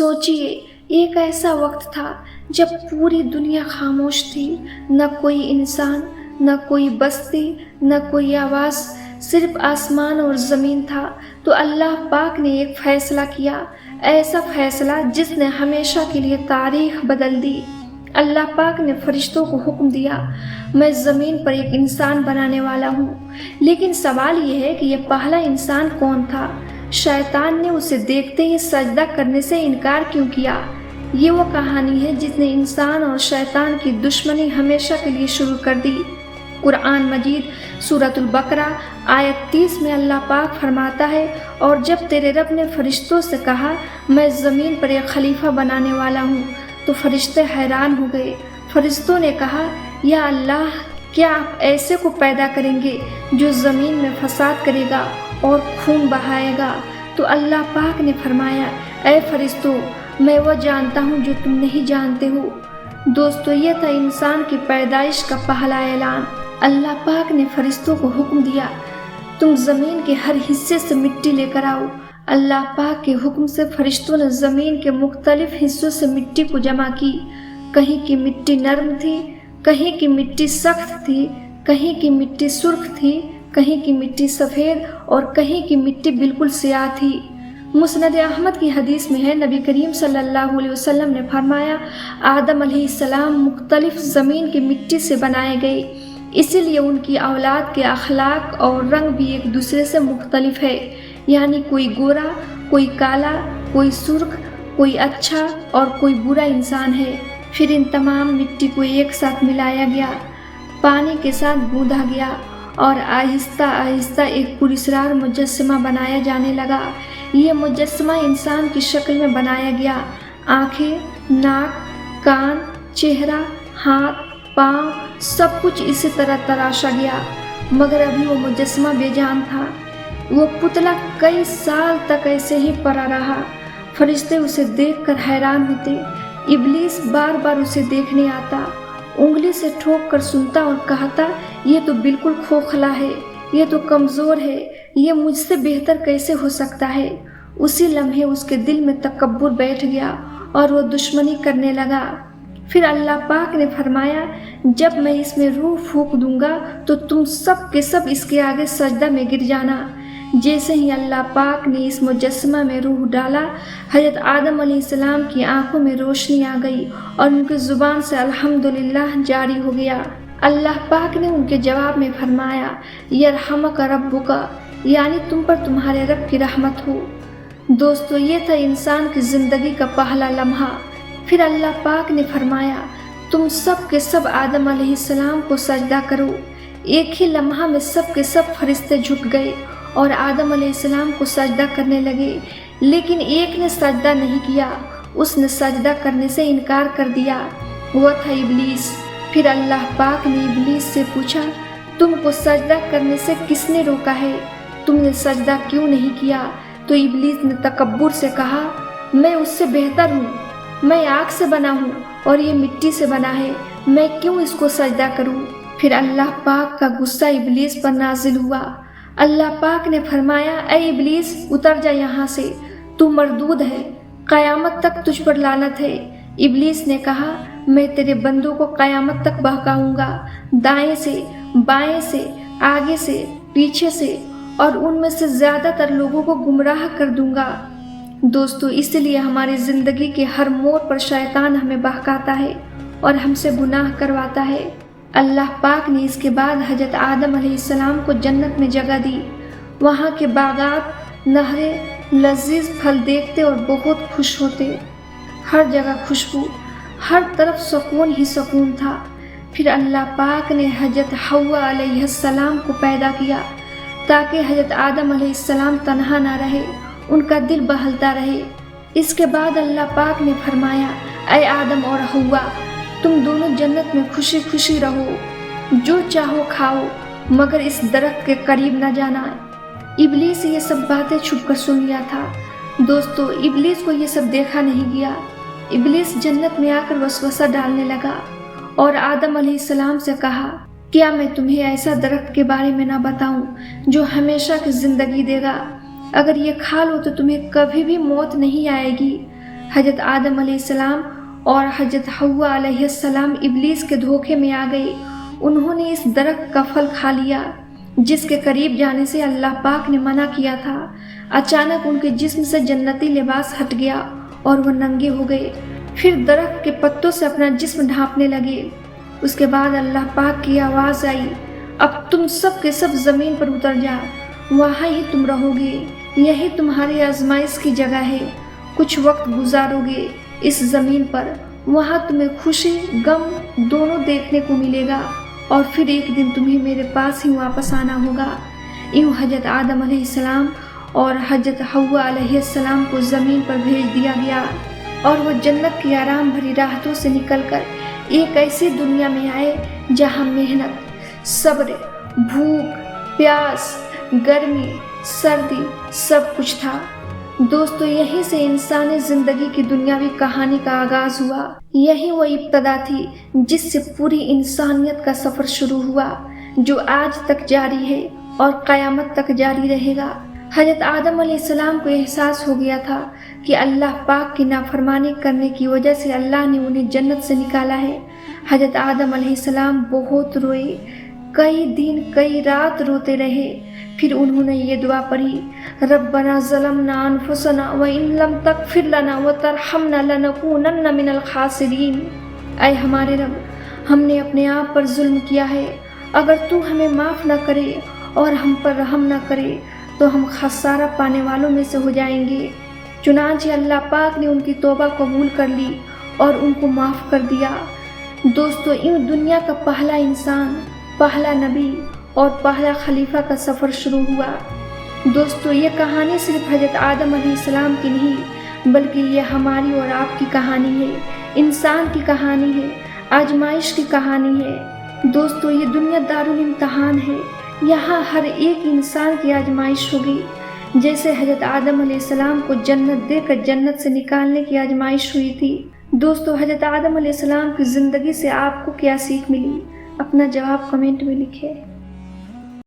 सोचिए, एक ऐसा वक्त था जब पूरी दुनिया खामोश थी, न कोई इंसान, न कोई बस्ती, न कोई आवाज़, सिर्फ आसमान और ज़मीन था। तो अल्लाह पाक ने एक फ़ैसला किया, ऐसा फ़ैसला जिसने हमेशा के लिए तारीख बदल दी। अल्लाह पाक ने फरिश्तों को हुक्म दिया, मैं ज़मीन पर एक इंसान बनाने वाला हूँ। लेकिन सवाल यह है कि यह पहला इंसान कौन था? शैतान ने उसे देखते ही सजदा करने से इनकार क्यों किया? ये वो कहानी है जिसने इंसान और शैतान की दुश्मनी हमेशा के लिए शुरू कर दी। कुरान मजीद सूरतुल बकरा आयत 30 में अल्लाह पाक फरमाता है, और जब तेरे रब ने फरिश्तों से कहा, मैं ज़मीन पर एक खलीफा बनाने वाला हूँ, तो फरिश्ते हैरान हो गए। फरिश्तों ने कहा, या अल्लाह, क्या आप ऐसे को पैदा करेंगे जो ज़मीन में फसाद करेगा और खून बहाएगा? तो अल्लाह पाक ने फरमाया, ऐ फरिश्तों, मैं वह जानता हूँ जो तुम नहीं जानते हो। दोस्तों, ये था इंसान की पैदाइश का पहला ऐलान। अल्लाह पाक ने फरिश्तों को हुक्म दिया, तुम ज़मीन के हर हिस्से से मिट्टी लेकर आओ। अल्लाह पाक के हुक्म से फरिश्तों ने ज़मीन के मुख्तलिफ हिस्सों से मिट्टी को जमा की। कहीं की मिट्टी नरम थी, कहीं की मिट्टी सख्त थी, कहीं की मिट्टी सुर्ख थी, कहीं की मिट्टी सफ़ेद और कहीं की मिट्टी बिल्कुल स्याह थी। मुस्नद अहमद की हदीस में है, नबी करीम सल्लल्लाहु अलैहि वसल्लम ने फरमाया, आदम अलैहिस्सलाम मुख्तलिफ ज़मीन की मिट्टी से बनाए गए, इसीलिए उनकी औलाद के अखलाक और रंग भी एक दूसरे से मुख्तलिफ है। यानी कोई गोरा, कोई काला, कोई सुर्ख, कोई अच्छा और कोई बुरा इंसान है। फिर इन तमाम मिट्टी को एक साथ मिलाया गया, पानी के साथ गूंधा गया और आहिस्ता आहिस्ता एक पुरस्रार मुजस्समा बनाया जाने लगा। ये मुजस्समा इंसान की शक्ल में बनाया गया। आँखें, नाक, कान, चेहरा, हाथ, पाँव, सब कुछ इसी तरह तराशा गया। मगर अभी वो मुजस्समा बेजान था। वो पुतला कई साल तक ऐसे ही पड़ा रहा। फरिश्ते उसे देखकर हैरान होते। इब्लीस बार बार उसे देखने आता, उंगली से ठोक कर सुनता और कहता, ये तो बिल्कुल खोखला है, ये तो कमज़ोर है, ये मुझसे बेहतर कैसे हो सकता है। उसी लम्हे उसके दिल में तकब्बुर बैठ गया और वो दुश्मनी करने लगा। फिर अल्लाह पाक ने फरमाया, जब मैं इसमें रूह फूंक दूंगा तो तुम सब के सब इसके आगे सजदा में गिर जाना। जैसे ही अल्लाह पाक ने इस मुजस्समा में रूह डाला, हज़रत आदम अलैहिस्सलाम की आंखों में रोशनी आ गई और उनकी ज़ुबान से अल्हम्दुलिल्लाह जारी हो गया। अल्लाह पाक ने उनके जवाब में फरमाया, यरहमक रब्बुका, यानी तुम पर तुम्हारे रब की रहमत हो। दोस्तों, ये था इंसान की ज़िंदगी का पहला लम्हा। फिर अल्लाह पाक ने फरमाया, तुम सब के सब आदम अलैहिस्सलाम को सजदा करो। एक ही लम्हा में सब के सब फरिश्ते झुक गए और आदम अलैहिस्सलाम को सजदा करने लगे। लेकिन एक ने सजदा नहीं किया, उसने सजदा करने से इनकार कर दिया। वह था इब्लीस। फिर अल्लाह पाक ने इब्लीस से पूछा, तुमको सजदा करने से किसने रोका है? तुमने सजदा क्यों नहीं किया? तो इब्लीस ने तकब्बुर से कहा, मैं उससे बेहतर हूँ, मैं आग से बना हूँ और ये मिट्टी से बना है, मैं क्यों इसको सजदा करूँ? फिर अल्लाह पाक का गुस्सा इब्लीस पर नाजिल हुआ। अल्लाह पाक ने फरमाया, ऐ इब्लीस, उतर जा यहाँ से, तू मरदूद है, क़यामत तक तुझ पर लानत है। इब्लीस ने कहा, मैं तेरे बंदों को क़यामत तक बहकाऊंगा, दाएं से, बाएं से, आगे से, पीछे से, और उनमें से ज़्यादातर लोगों को गुमराह कर दूंगा। दोस्तों, इसलिए हमारी ज़िंदगी के हर मोड़ पर शैतान हमें बहकाता है और हमसे गुनाह करवाता है। अल्लाह पाक ने इसके बाद हज़रत आदम अलैहिस्सलाम को जन्नत में जगह दी। वहाँ के बागात, नहरें, लजीज फल देखते और बहुत खुश होते। हर जगह खुशबू, हर तरफ सुकून ही सुकून था। फिर अल्लाह पाक ने हज़रत हव्वा अलैहिस्सलाम को पैदा किया ताकि हज़रत आदम अलैहिस्सलाम तन्हा ना रहे, उनका दिल बहलता रहे। इसके बाद अल्लाह पाक ने फरमाया, ऐ आदम और हव्वा, तुम दोनों जन्नत में खुशी खुशी रहो, जो चाहो खाओ, मगर इस दरख्त के करीब न जाना। इब्लीस ये सब बातें छुप कर सुन लिया था। दोस्तों, इब्लीस को ये सब देखा नहीं गया। इब्लीस जन्नत में आकर वसवसा डालने लगा और आदम अलैहिस्सलाम से कहा, क्या मैं तुम्हें ऐसा दरख्त के बारे में ना बताऊं जो हमेशा की ज़िंदगी देगा? अगर ये खा लो तो तुम्हें कभी भी मौत नहीं आएगी। حضرت آدم علیہ السلام اور حضرت حوا علیہ السلام ابلیس کے دھوکے میں آ گئے۔ انہوں نے اس درخت کا پھل کھا لیا جس کے قریب جانے سے اللہ پاک نے منع کیا تھا۔ اچانک ان کے جسم سے جنتی لباس ہٹ گیا اور وہ ننگے ہو گئے، پھر درخت کے پتوں سے اپنا جسم ڈھانپنے لگے۔ اس کے بعد اللہ پاک کی آواز آئی، اب تم سب کے سب زمین پر اتر جا، وہاں ہی تم رہو گے، یہی تمہاری آزمائش کی جگہ ہے، کچھ وقت گزارو گے اس زمین پر، وہاں تمہیں خوشی غم دونوں دیکھنے کو ملے گا، اور پھر ایک دن تمہیں میرے پاس ہی واپس آنا ہوگا۔ یوں حضرت آدم علیہ السلام اور حضرت حوا علیہ السلام کو زمین پر بھیج دیا گیا، اور وہ جنت کی آرام بھری راحتوں سے نکل کر ایک ایسی دنیا میں آئے جہاں محنت، صبر، بھوک، پیاس، گرمی، سردی سب کچھ تھا۔ دوستو، یہیں سے انسانی زندگی کی دنیاوی کہانی کا آغاز ہوا۔ یہی وہ ابتدا تھی جس سے پوری انسانیت کا سفر شروع ہوا، جو آج تک جاری ہے اور قیامت تک جاری رہے گا۔ حضرت آدم علیہ السلام کو احساس ہو گیا تھا کہ اللہ پاک کی نافرمانی کرنے کی وجہ سے اللہ نے انہیں جنت سے نکالا ہے۔ حضرت آدم علیہ السلام بہت روئے، کئی دن کئی رات روتے رہے، پھر انہوں نے یہ دعا پڑھی، ربنا ظلمنا انفسنا وان لم تغفر لنا وترحمنا لنکونن من الخاسرین۔ اے ہمارے رب، ہم نے اپنے آپ پر ظلم کیا ہے، اگر تو ہمیں معاف نہ کرے اور ہم پر رحم نہ کرے تو ہم خسارہ پانے والوں میں سے ہو جائیں گے۔ چنانچہ اللہ پاک نے ان کی توبہ قبول کر لی اور ان کو معاف کر دیا۔ دوستو، یوں دنیا کا پہلا انسان، پہلا نبی اور پہلا خلیفہ کا سفر شروع ہوا۔ دوستو، یہ کہانی صرف حضرت آدم علیہ السلام کی نہیں، بلکہ یہ ہماری اور آپ کی کہانی ہے، انسان کی کہانی ہے، آزمائش کی کہانی ہے۔ دوستو، یہ دنیا دارالامتحان ہے، یہاں ہر ایک انسان کی آزمائش ہوگی۔ جیسے حضرت آدم علیہ السلام کو جنت دے کر جنت سے نکالنے کی آزمائش ہوئی تھی۔ دوستو، حضرت آدم علیہ السلام کی زندگی سے آپ کو کیا سیکھ ملی؟ اپنا جواب کمنٹ میں لکھیں۔